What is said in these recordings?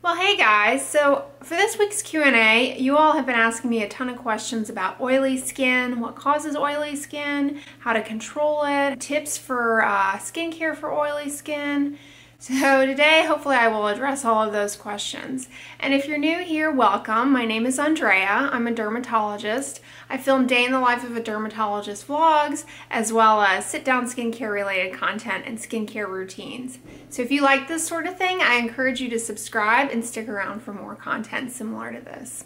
Well, hey guys, so for this week's Q&A, you all have been asking me a ton of questions about oily skin, what causes oily skin, how to control it, tips for skincare for oily skin. So today, hopefully I will address all of those questions. And if you're new here, welcome. My name is Andrea. I'm a dermatologist. I film day in the life of a dermatologist vlogs, as well as sit-down skincare related content and skincare routines. So if you like this sort of thing, I encourage you to subscribe and stick around for more content similar to this.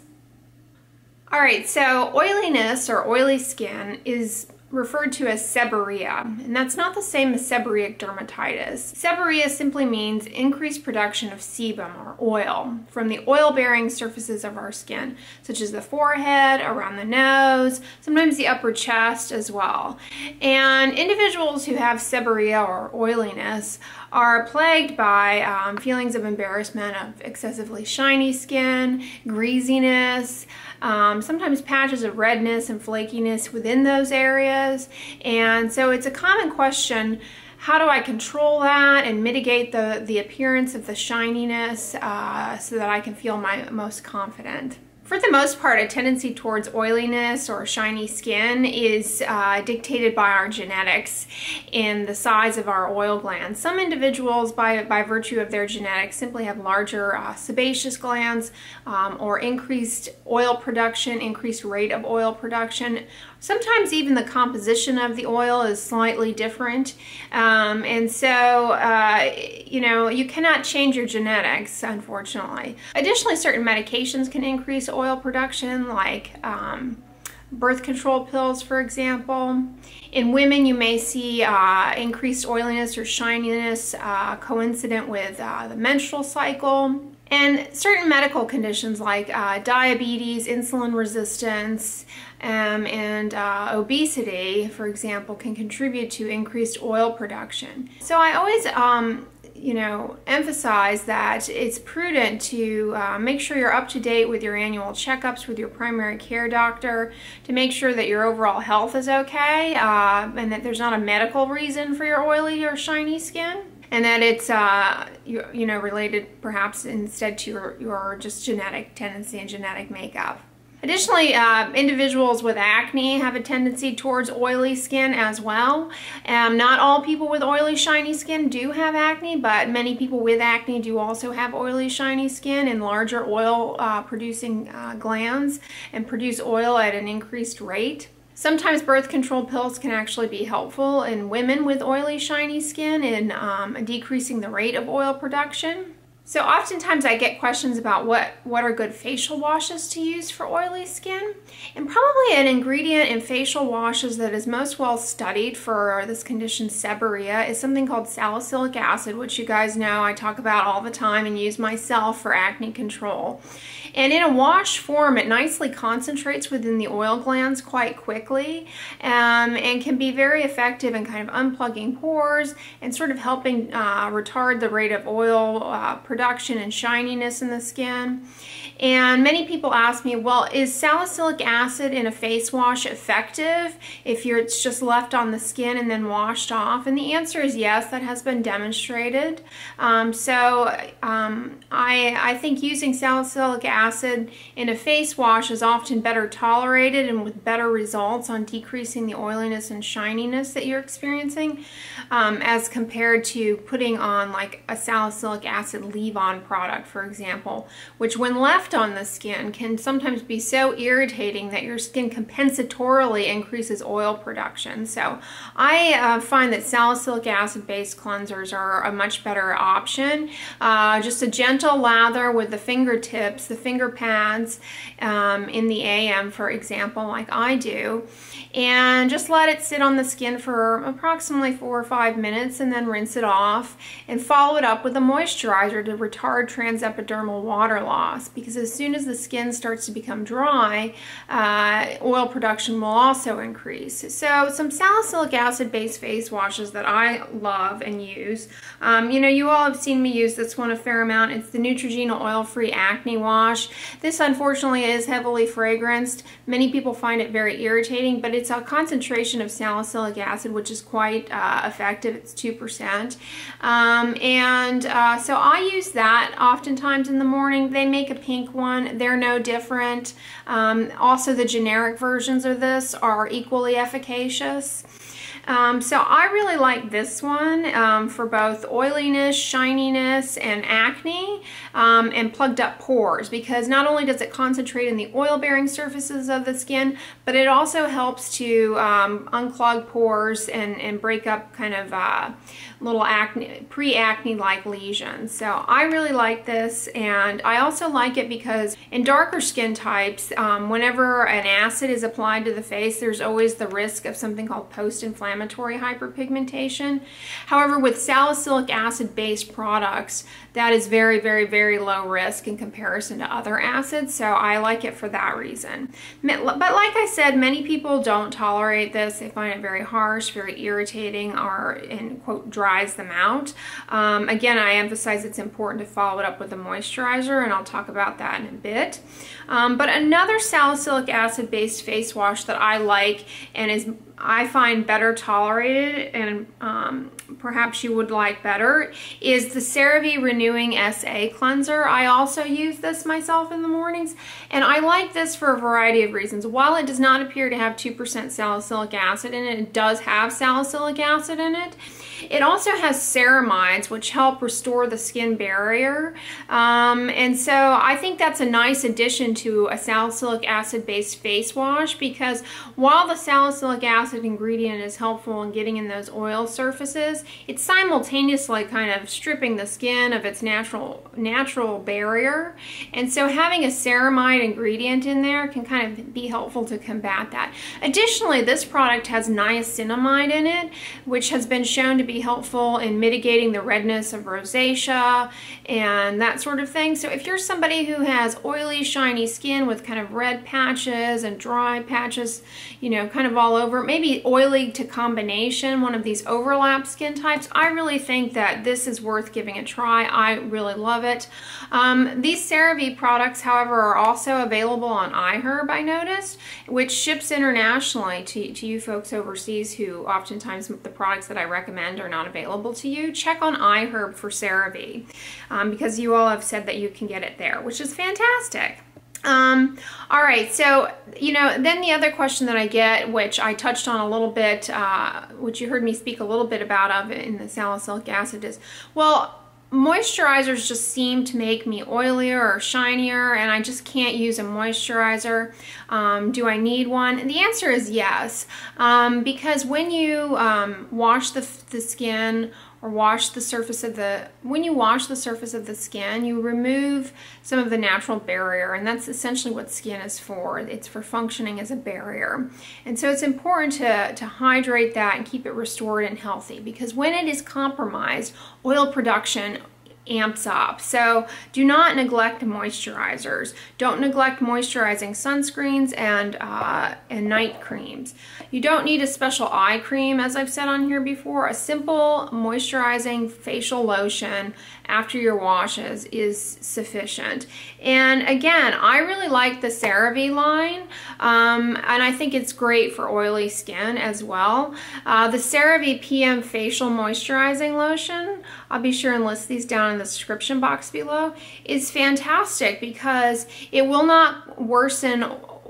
Alright, so oiliness or oily skin is referred to as seborrhea, and that's not the same as seborrheic dermatitis. Seborrhea simply means increased production of sebum or oil from the oil-bearing surfaces of our skin, such as the forehead, around the nose, sometimes the upper chest as well. And individuals who have seborrhea or oiliness are plagued by feelings of embarrassment, of excessively shiny skin, greasiness, sometimes patches of redness and flakiness within those areas. And so it's a common question, how do I control that and mitigate the appearance of the shininess so that I can feel my most confident? For the most part, a tendency towards oiliness or shiny skin is dictated by our genetics and the size of our oil glands. Some individuals, by virtue of their genetics, simply have larger sebaceous glands or increased oil production, increased rate of oil production. Sometimes even the composition of the oil is slightly different. And so, you cannot change your genetics, unfortunately. Additionally, certain medications can increase oil production, like birth control pills, for example. In women, you may see increased oiliness or shininess coincident with the menstrual cycle. And certain medical conditions like diabetes, insulin resistance, and obesity, for example, can contribute to increased oil production. So I always emphasize that it's prudent to make sure you're up to date with your annual checkups with your primary care doctor to make sure that your overall health is okay and that there's not a medical reason for your oily or shiny skin, and that it's related perhaps instead to your just genetic tendency and genetic makeup. Additionally, individuals with acne have a tendency towards oily skin as well. Not all people with oily, shiny skin do have acne, but many people with acne do also have oily, shiny skin and larger oil producing glands and produce oil at an increased rate. Sometimes birth control pills can actually be helpful in women with oily, shiny skin in decreasing the rate of oil production. So oftentimes I get questions about what are good facial washes to use for oily skin. And probably an ingredient in facial washes that is most well studied for this condition, seborrhea, is something called salicylic acid, which you guys know I talk about all the time and use myself for acne control. And in a wash form, it nicely concentrates within the oil glands quite quickly and can be very effective in kind of unplugging pores and sort of helping retard the rate of oil production and shininess in the skin. And many people ask me, well, is salicylic acid in a face wash effective if it's just left on the skin and then washed off? And the answer is yes, that has been demonstrated. I think using salicylic acid in a face wash is often better tolerated and with better results on decreasing the oiliness and shininess that you're experiencing as compared to putting on like a salicylic acid leave-on product, for example, which when left on the skin can sometimes be so irritating that your skin compensatorily increases oil production. So I find that salicylic acid based cleansers are a much better option. Just a gentle lather with the fingertips, the finger pads in the AM, for example, like I do, and just let it sit on the skin for approximately 4 or 5 minutes and then rinse it off and follow it up with a moisturizer to retard transepidermal water loss, because as soon as the skin starts to become dry, oil production will also increase. So some salicylic acid based face washes that I love and use, you all have seen me use this one a fair amount. It's the Neutrogena oil-free acne wash. wash. This unfortunately is heavily fragranced. Many people find it very irritating, but it's a concentration of salicylic acid, which is quite effective. It's 2%. So I use that oftentimes in the morning. They make a pink one. They're no different. Also, the generic versions of this are equally efficacious. So I really like this one for both oiliness, shininess, and acne, and plugged up pores, because not only does it concentrate in the oil-bearing surfaces of the skin, but it also helps to unclog pores and break up kind of little acne, pre-acne-like lesions. So I really like this, and I also like it because in darker skin types, whenever an acid is applied to the face, there's always the risk of something called post-inflammatory hyperpigmentation. However, with salicylic acid-based products, that is very, very, very low risk in comparison to other acids, so I like it for that reason. But like I said, many people don't tolerate this. They find it very harsh, very irritating, or, in quote, dries them out. Again, I emphasize it's important to follow it up with a moisturizer, and I'll talk about that in a bit. But another salicylic acid-based face wash that I like and I find better tolerated, and perhaps you would like better, is the CeraVe Renewing SA Cleanser. I also use this myself in the mornings, and I like this for a variety of reasons. While it does not appear to have 2% salicylic acid in it, it does have salicylic acid in it. It also has ceramides, which help restore the skin barrier. And so I think that's a nice addition to a salicylic acid-based face wash, because while the salicylic acid ingredient is helpful in getting in those oil surfaces, it's simultaneously kind of stripping the skin of its natural barrier. And so having a ceramide ingredient in there can kind of be helpful to combat that. Additionally, this product has niacinamide in it, which has been shown to be helpful in mitigating the redness of rosacea and that sort of thing. So if you're somebody who has oily, shiny skin with kind of red patches and dry patches, you know, kind of all over, maybe oily to combination, one of these overlap skin types, I really think that this is worth giving a try. I really love it. These CeraVe products, however, are also available on iHerb, I noticed, which ships internationally to you folks overseas who oftentimes the products that I recommend are not available to you. Check on iHerb for CeraVe, because you all have said that you can get it there, which is fantastic. All right, so, you know, then the other question that I get, which I touched on a little bit, which you heard me speak a little bit about in the salicylic acid, is, well, moisturizers just seem to make me oilier or shinier, and I just can't use a moisturizer. Do I need one? And the answer is yes, because when you wash the skin, or wash the surface of when you wash the surface of the skin, you remove some of the natural barrier, and that's essentially what skin is for. It's for functioning as a barrier. And so it's important to hydrate that and keep it restored and healthy, because when it is compromised, oil production amps up. So do not neglect moisturizers. Don't neglect moisturizing sunscreens and night creams. You don't need a special eye cream, as I've said on here before. A simple moisturizing facial lotion after your washes is sufficient. And again, I really like the CeraVe line, and I think it's great for oily skin as well. The CeraVe PM Facial Moisturizing Lotion, I'll be sure and list these down in the description box below, is fantastic because it will not worsen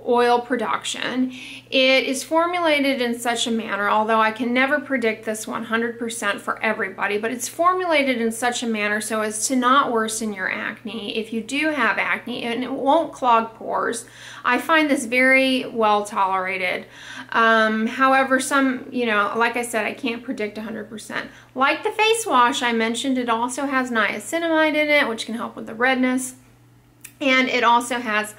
oil production. It is formulated in such a manner, although I can never predict this 100% for everybody, but it's formulated in such a manner so as to not worsen your acne if you do have acne, and it won't clog pores. I find this very well tolerated. However, some, you know, like I said, I can't predict 100%. Like the face wash I mentioned, it also has niacinamide in it, which can help with the redness, and it also has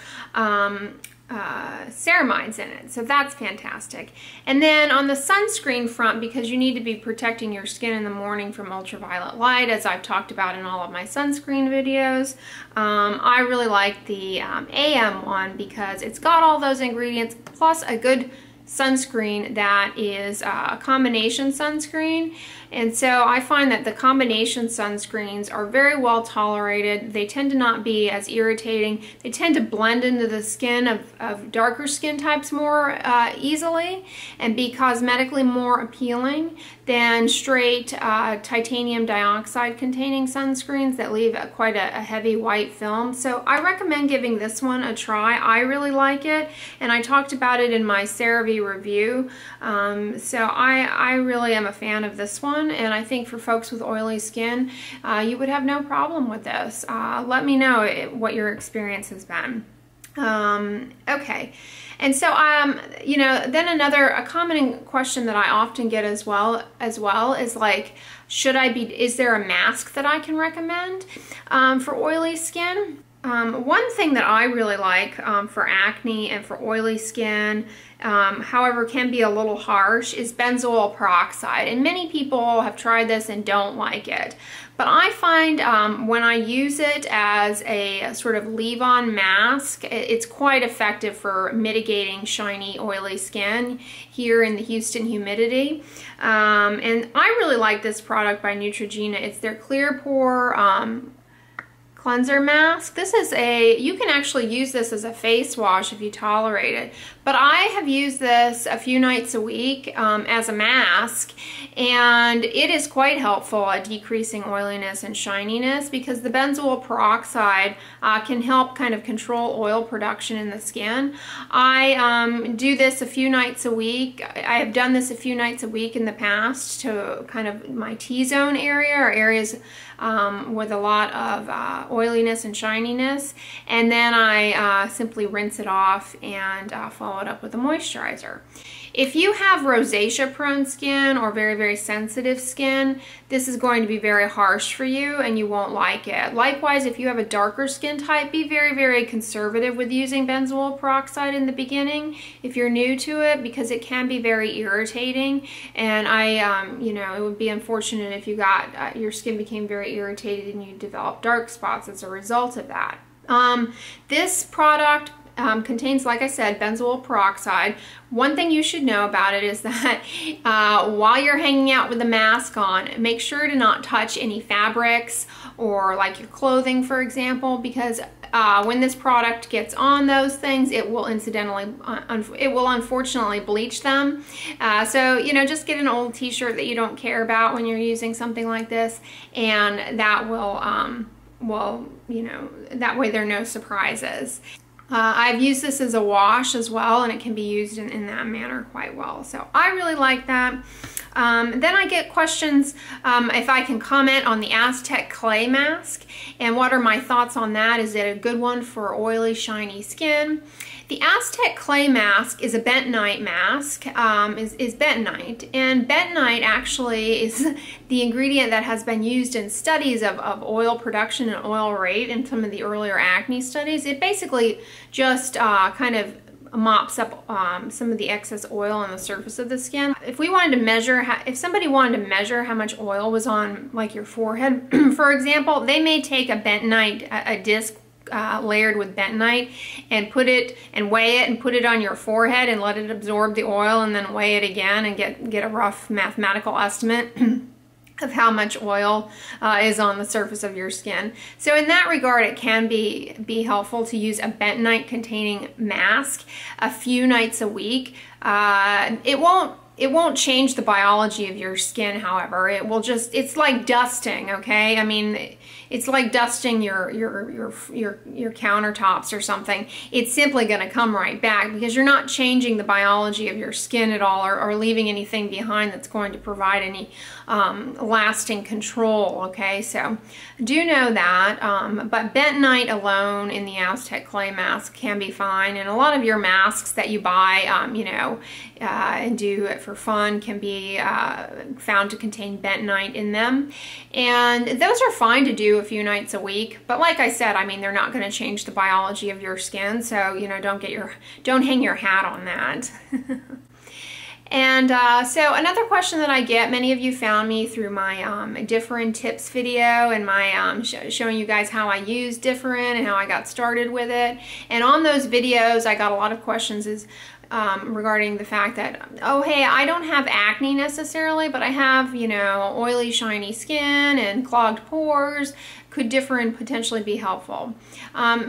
ceramides in it, so that's fantastic. And then on the sunscreen front, because you need to be protecting your skin in the morning from ultraviolet light, as I've talked about in all of my sunscreen videos, I really like the AM one because it's got all those ingredients plus a good sunscreen that is a combination sunscreen. And so I find that the combination sunscreens are very well tolerated. They tend to not be as irritating. They tend to blend into the skin of darker skin types more easily and be cosmetically more appealing than straight titanium dioxide containing sunscreens that leave quite a heavy white film. So I recommend giving this one a try. I really like it, and I talked about it in my CeraVe review. So I really am a fan of this one, and I think for folks with oily skin, you would have no problem with this. Let me know what your experience has been. Okay. And so, you know, then a common question that I often get as well is like, is there a mask that I can recommend for oily skin? One thing that I really like for acne and for oily skin, however can be a little harsh, is benzoyl peroxide. And many people have tried this and don't like it. But I find when I use it as a sort of leave-on mask, it's quite effective for mitigating shiny, oily skin here in the Houston humidity. And I really like this product by Neutrogena. It's their Clear Pore cleanser mask. You can actually use this as a face wash if you tolerate it, but I have used this a few nights a week as a mask, and it is quite helpful at decreasing oiliness and shininess because the benzoyl peroxide can help kind of control oil production in the skin. I do this a few nights a week. I have done this a few nights a week in the past to kind of my T-zone area, or areas with a lot of oiliness and shininess, and then I simply rinse it off and follow it up with a moisturizer. If you have rosacea prone skin or very, very sensitive skin, this is going to be very harsh for you and you won't like it. Likewise, if you have a darker skin type, be very, very conservative with using benzoyl peroxide in the beginning if you're new to it, because it can be very irritating. And you know, it would be unfortunate if you got, your skin became very irritated and you developed dark spots as a result of that. This product contains, like I said, benzoyl peroxide. One thing you should know about it is that while you're hanging out with the mask on, make sure to not touch any fabrics or like your clothing, for example, because when this product gets on those things, it will unfortunately bleach them. So, you know, just get an old t-shirt that you don't care about when you're using something like this, and that will, you know, that way there are no surprises. I've used this as a wash as well, and it can be used in that manner quite well. So I really like that. Then I get questions if I can comment on the Aztec clay mask and what are my thoughts on that. Is it a good one for oily, shiny skin? The Aztec clay mask is a bentonite mask, is bentonite, and bentonite actually is the ingredient that has been used in studies of oil production and oil rate in some of the earlier acne studies. It basically just kind of mops up some of the excess oil on the surface of the skin. If we wanted to measure, if somebody wanted to measure how much oil was on like your forehead, for example, they may take a bentonite, a disc layered with bentonite, and put it and weigh it and put it on your forehead and let it absorb the oil, and then weigh it again and get a rough mathematical estimate of how much oil is on the surface of your skin. So in that regard, it can be helpful to use a bentonite containing mask a few nights a week. It won't change the biology of your skin, however. It will just, it's like dusting, okay? I mean, it's like dusting your countertops or something. It's simply going to come right back because you're not changing the biology of your skin at all, or leaving anything behind that's going to provide any lasting control, okay? So do know that, but bentonite alone in the Aztec clay mask can be fine, and a lot of your masks that you buy, you know, and do it for fun can be found to contain bentonite in them, and those are fine to do a few nights a week. But like I said, I mean, they're not going to change the biology of your skin, so you know, don't hang your hat on that. And so another question that I get, many of you found me through my different tips video and my showing you guys how I use different and how I got started with it. And on those videos, I got a lot of questions is, regarding the fact that, oh, hey, I don't have acne necessarily, but I have, you know, oily, shiny skin and clogged pores, could differin potentially be helpful.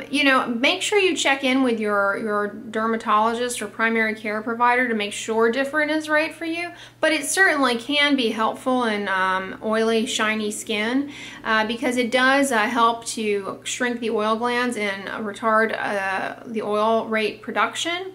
You know, make sure you check in with your dermatologist or primary care provider to make sure differin is right for you, but it certainly can be helpful in oily, shiny skin because it does help to shrink the oil glands and retard the oil rate production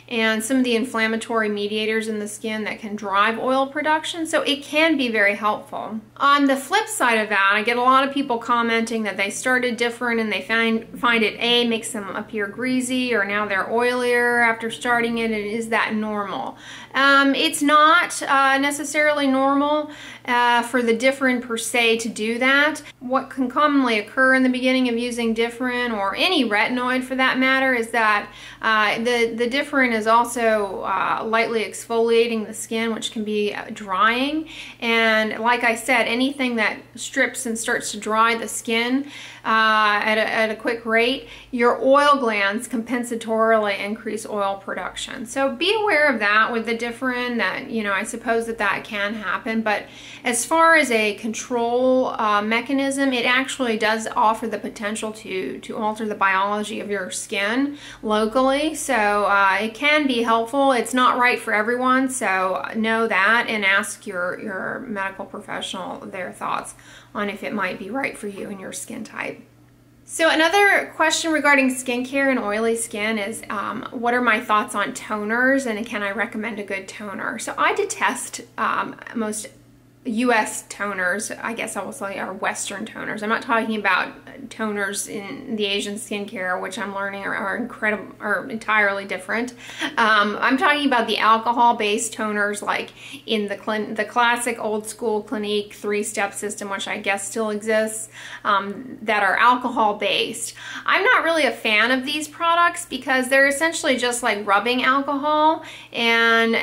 and some of the inflammatory mediators in the skin that can drive oil production, so it can be very helpful. On the flip side of that, I get a lot of people commenting that they started different and they find it makes them appear greasy, or now they're oilier after starting it, and is that normal? It's not necessarily normal for the differin per se to do that. What can commonly occur in the beginning of using differin, or any retinoid for that matter, is that the differin is also lightly exfoliating the skin, which can be drying. And like I said, anything that strips and starts to dry the skin at a quick rate, your oil glands compensatorily increase oil production. So be aware of that with the differin, that, you know, I suppose that can happen. But as far as a control mechanism, it actually does offer the potential to alter the biology of your skin locally. So it can be helpful. It's not right for everyone, so know that and ask your medical professional their thoughts on if it might be right for you and your skin type. So another question regarding skincare and oily skin is what are my thoughts on toners, and can I recommend a good toner? So I detest most US toners, I guess I will say, are Western toners. I'm not talking about toners in the Asian skincare, which I'm learning are incredible, are entirely different. I'm talking about the alcohol-based toners, like in the classic old school Clinique 3-step system, which I guess still exists, that are alcohol-based. I'm not really a fan of these products because they're essentially just like rubbing alcohol, and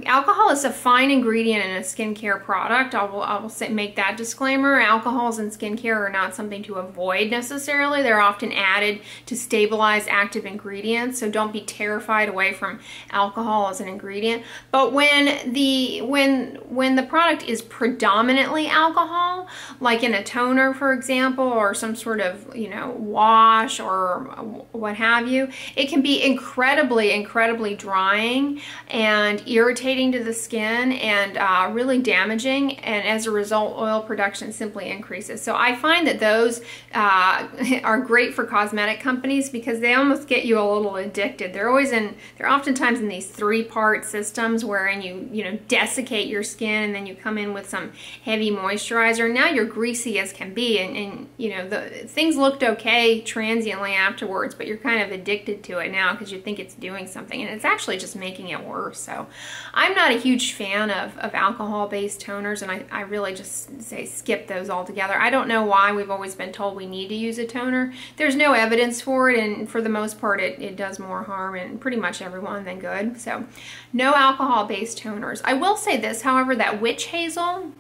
alcohol is a fine ingredient in a skincare product. I will make that disclaimer. Alcohols in skincare are not something to avoid necessarily. They're often added to stabilize active ingredients, so don't be terrified away from alcohol as an ingredient. But when the product is predominantly alcohol, like in a toner, for example, or some sort of, you know, wash or what have you, it can be incredibly drying and irritating to the skin and really damaging. And as a result, oil production simply increases. So I find that those are great for cosmetic companies because they almost get you a little addicted. They're oftentimes in these 3-part systems wherein you know, desiccate your skin, and then you come in with some heavy moisturizer. Now you're greasy as can be, and you know, things looked okay transiently afterwards, but you're kind of addicted to it now because you think it's doing something, and it's actually just making it worse. So I'm not a huge fan of alcohol-based toners, and I really just say skip those altogether. I don't know why we've always been told we need to use a toner. There's no evidence for it, and for the most part it does more harm in pretty much everyone than good. So no alcohol-based toners. I will say this, however, that witch hazel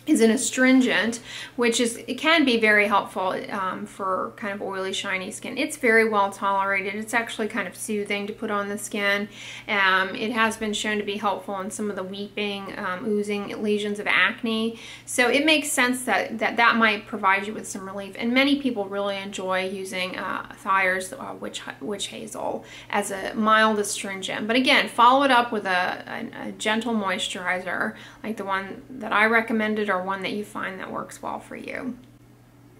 is an astringent, which it can be very helpful for kind of oily, shiny skin. It's very well tolerated. It's actually kind of soothing to put on the skin. It has been shown to be helpful in some of the weeping, oozing lesions of acne. So it makes sense that might provide you with some relief. And many people really enjoy using Thayer's witch hazel as a mild astringent. But again, follow it up with a gentle moisturizer, like the one that I recommended, or one that you find that works well for you.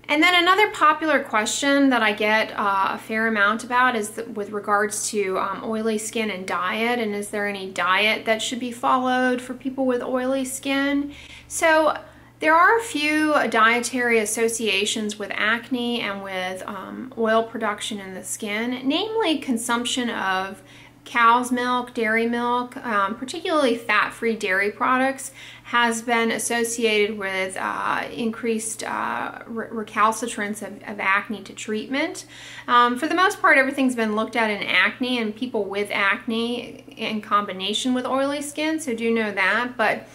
And then another popular question that I get a fair amount about is with regards to oily skin and diet, and is there any diet that should be followed for people with oily skin? So there are a few dietary associations with acne and with oil production in the skin, namely consumption of cow's milk, dairy milk, particularly fat-free dairy products, has been associated with increased recalcitrance of acne to treatment. For the most part, everything's been looked at in acne and people with acne in combination with oily skin, so do know that. But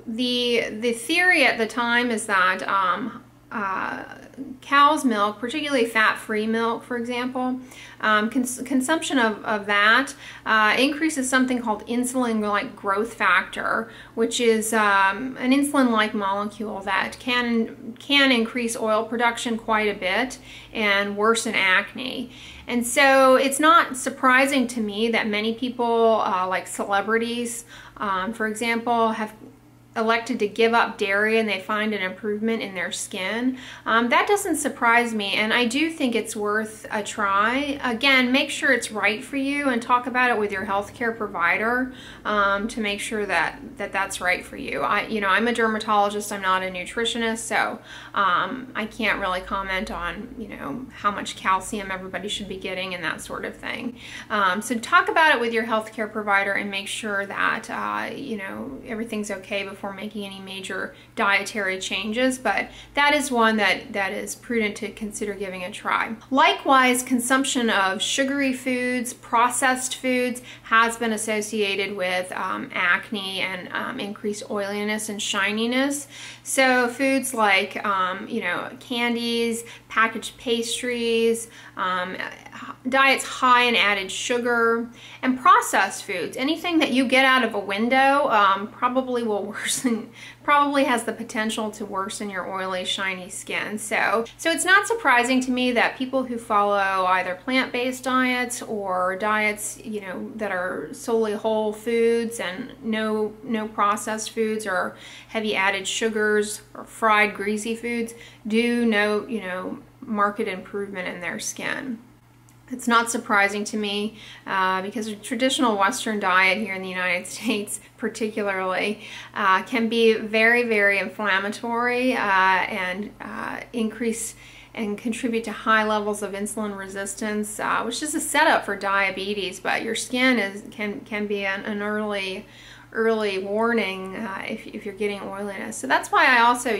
the theory at the time is that cow's milk, particularly fat-free milk, for example, consumption of that increases something called insulin-like growth factor, which is an insulin-like molecule that can increase oil production quite a bit and worsen acne. And so it's not surprising to me that many people, like celebrities, for example, have elected to give up dairy and they find an improvement in their skin. That doesn't surprise me, and I do think it's worth a try. Again, make sure it's right for you and talk about it with your healthcare provider to make sure that that's right for you. I'm a dermatologist, I'm not a nutritionist, so I can't really comment on how much calcium everybody should be getting and that sort of thing. So talk about it with your healthcare provider and make sure that everything's okay before making any major dietary changes, but that is one that is prudent to consider giving a try. Likewise, consumption of sugary foods, processed foods has been associated with acne and increased oiliness and shininess. So foods like candies, packaged pastries, diets high in added sugar, and processed foods, anything that you get out of a window probably has the potential to worsen your oily, shiny skin. So it's not surprising to me that people who follow either plant-based diets or diets, that are solely whole foods and no processed foods or heavy added sugars or fried, greasy foods do note, marked improvement in their skin. It's not surprising to me because a traditional Western diet here in the United States particularly can be very, very inflammatory and increase and contribute to high levels of insulin resistance, which is a setup for diabetes, but your skin can be an early warning if you're getting oiliness. So that's why I also,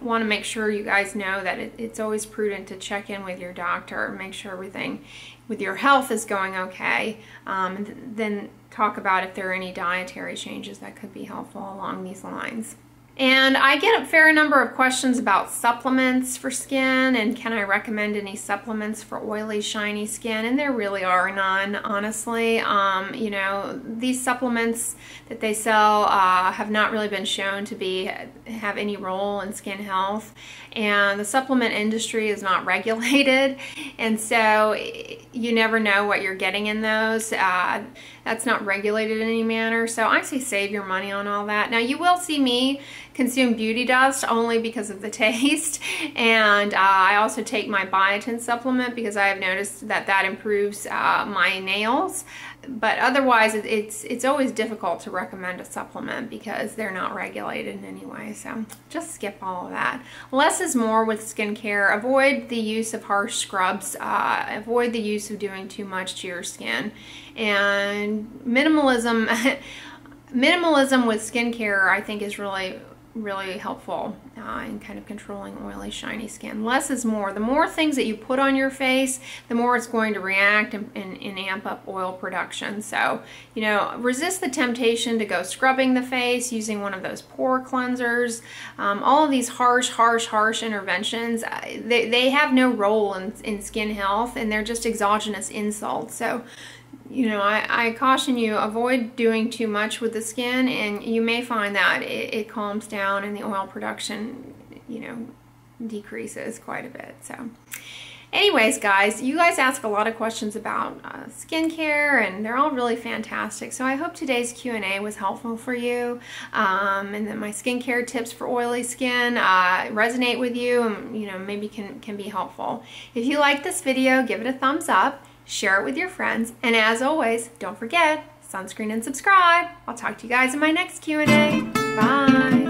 want to make sure you guys know that it's always prudent to check in with your doctor and make sure everything with your health is going okay, and then talk about if there are any dietary changes that could be helpful along these lines. And I get a fair number of questions about supplements for skin and can I recommend any supplements for oily, shiny skin, and there really are none, honestly. These supplements that they sell have not really been shown to have any role in skin health, and the supplement industry is not regulated, and so you never know what you're getting in those. That's not regulated in any manner, so I say save your money on all that. Now, you will see me consume beauty dust only because of the taste, and I also take my biotin supplement because I have noticed that improves my nails, but otherwise it's always difficult to recommend a supplement because they're not regulated in any way, so just skip all of that. Less is more with skincare. Avoid the use of harsh scrubs, avoid the use of doing too much to your skin, and minimalism with skincare I think is really helpful in kind of controlling oily, shiny skin. Less is more. The more things that you put on your face, the more it's going to react and amp up oil production. So, resist the temptation to go scrubbing the face, using one of those pore cleansers. All of these harsh interventions, they have no role in skin health, and they're just exogenous insults. So, I caution you, avoid doing too much with the skin, and you may find that it calms down and the oil production, decreases quite a bit. So anyways, guys, you guys ask a lot of questions about skincare, and they're all really fantastic. So I hope today's Q&A was helpful for you, and that my skincare tips for oily skin resonate with you and, maybe can be helpful. If you like this video, give it a thumbs up. Share it with your friends, and as always, don't forget, sunscreen and subscribe. I'll talk to you guys in my next Q&A. Bye.